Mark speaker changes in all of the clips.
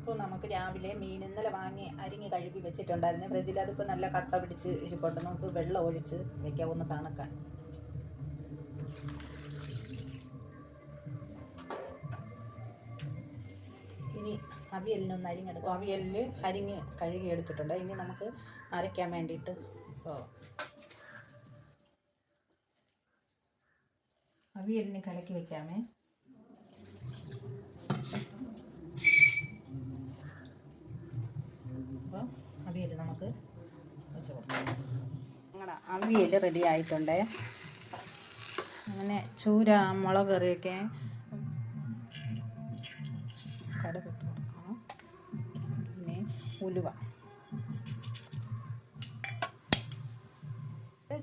Speaker 1: അപ്പോൾ നമുക്ക് രാവിലെ മീൻ ഇന്നലെ വാങ്ങി അരിഞ്ഞ് കഴുകി വെച്ചിട്ടുണ്ടായിരുന്നു ഫ്രിഡ്ജിൽ. അതിപ്പോൾ നല്ല കട്ട പിടിച്ച് ഇരിപ്പുണ്ട്. നമുക്ക് വെള്ളം ഒഴിച്ച് വെക്കാം ഒന്ന് തണുക്കാൻ. ഇനി അവിയലിനൊന്ന് അരിഞ്ഞെടുക്കും. അവിയലിൽ അരിഞ്ഞ് കഴുകി എടുത്തിട്ടുണ്ട്. ഇനി നമുക്ക് അരയ്ക്കാൻ വേണ്ടിയിട്ട് പോവാം. അവിയലിന് കലക്കി വെക്കാമേ. അപ്പോൾ അവിയൽ നമുക്ക് വെച്ച് കൊടുക്കാം. ഞങ്ങളുടെ അവിയൽ റെഡി ആയിട്ടുണ്ട്. അങ്ങനെ ചൂര മുളക് കറിയൊക്കെ കടുകിട്ട് കൊടുക്കണം. പിന്നെ ഉലുവ,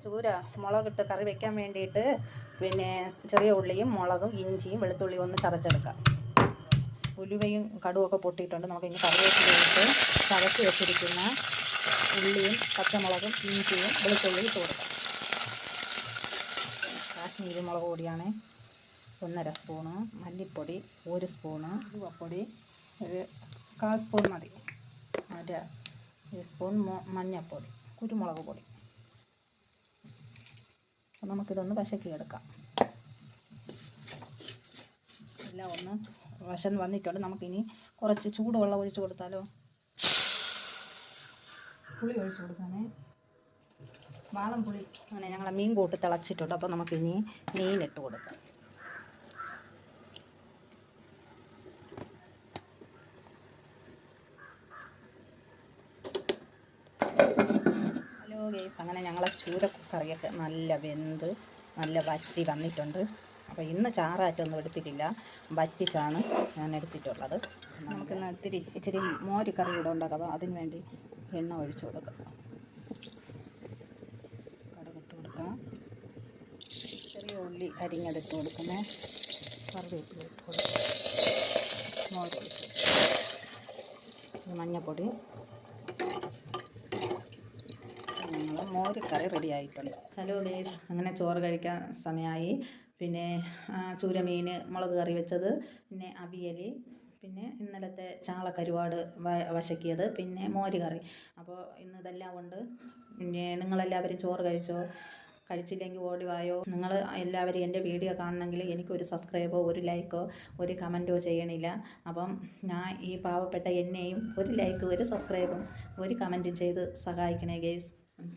Speaker 1: ചൂര മുളകിട്ട് കറി വെക്കാൻ വേണ്ടിയിട്ട് പിന്നെ ചെറിയ ഉള്ളിയും മുളകും ഇഞ്ചിയും വെളുത്തുള്ളിയും ഒന്ന് ചതച്ചെടുക്കാം. ഉലുവയും കടുവൊക്കെ പൊട്ടിയിട്ടുണ്ട്. നമുക്ക് ഇനി കറിവേപ്പിലയിട്ട് ചതച്ച് വെച്ചിരിക്കുന്ന ഉള്ളിയും പച്ചമുളകും ഇഞ്ചിയും വെളുത്തുള്ളിയും ഇട്ട് കൊടുക്കാം. കാശ്മീരി മുളക് പൊടിയാണ് 1.5 സ്പൂണ്, മല്ലിപ്പൊടി 1 സ്പൂണ്, ഉലുവപ്പൊടി ഒരു 1/4 സ്പൂൺ മതി, 1 സ്പൂൺ മഞ്ഞൾപ്പൊടി, കുരുമുളക് പൊടി. അപ്പം നമുക്കിതൊന്ന് വശക്കിയെടുക്കാം. എല്ലാം ഒന്ന് വശം വന്നിട്ടുണ്ട്. നമുക്കിനി കുറച്ച് ചൂടുവെള്ളം ഒഴിച്ച് കൊടുത്താലോ? പുളി ഒഴിച്ച് കൊടുക്കാനേ. വാളം പുളി അങ്ങനെ ഞങ്ങളെ മീൻ കൂട്ട് തിളച്ചിട്ടുണ്ട്. അപ്പോൾ നമുക്കിനി മീനിട്ട് കൊടുക്കാം. ഹലോ ഗൈസ്, അങ്ങനെ ഞങ്ങളെ ചൂരക്കറിയൊക്കെ നല്ല വെന്ത് നല്ല വറ്റി വന്നിട്ടുണ്ട്. അപ്പോൾ ഇന്ന് ചാറായിട്ടൊന്നും എടുത്തിട്ടില്ല, വറ്റിച്ചാണ് ഞാൻ എടുത്തിട്ടുള്ളത്. നമുക്കിന്ന് ഇച്ചിരി മോര് കറി കൂടെ ഉണ്ടാക്കാം. അപ്പോൾ അതിന് വേണ്ടി എണ്ണ ഒഴിച്ച് കൊടുക്കാം. കടുകിട്ട് കൊടുക്കാം. ചെറിയ ഉള്ളി അരിഞ്ഞെടുത്ത് കൊടുക്കുന്നേ. കറിവേപ്പില ഇട്ട് കൊടുക്കാം. മോര് ഒഴിച്ച് മഞ്ഞൾപ്പൊടി. ഞങ്ങൾ മോര് കറി റെഡി ആയിട്ടുണ്ട്. ഹലോ ഗൈസ്, അങ്ങനെ ചോറ് കഴിക്കാൻ സമയമായി. പിന്നെ ചൂരമീൻ മുളക് കറി വെച്ചത്, പിന്നെ അവിയൽ, പിന്നെ ഇന്നലത്തെ ചാള കരുവാട് വശക്കിയത്, പിന്നെ മോര് കറി. അപ്പോൾ ഇന്ന് ഇതെല്ലാം ഉണ്ട്. പിന്നെ നിങ്ങളെല്ലാവരും ചോറ് കഴിച്ചോ? കഴിച്ചില്ലെങ്കിൽ ഓടി വായോ. നിങ്ങൾ എല്ലാവരും എൻ്റെ വീഡിയോ കാണണമെങ്കിൽ എനിക്കൊരു സബ്സ്ക്രൈബോ ഒരു ലൈക്കോ ഒരു കമൻറ്റോ ചെയ്യണില്ല. അപ്പം ഞാൻ ഈ പാവപ്പെട്ട എന്നെയും ഒരു ലൈക്ക് ഒരു സബ്സ്ക്രൈബും ഒരു കമൻറ്റും ചെയ്ത് സഹായിക്കണേ ഗൈസ്.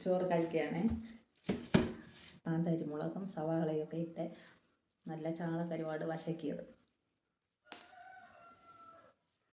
Speaker 1: ചോറ് കഴിക്കുകയാണേ. കാന്താരി മുളകും സവാളയൊക്കെ ഇട്ട് നല്ല ചാള കരുവാട് വശക്കിയത്.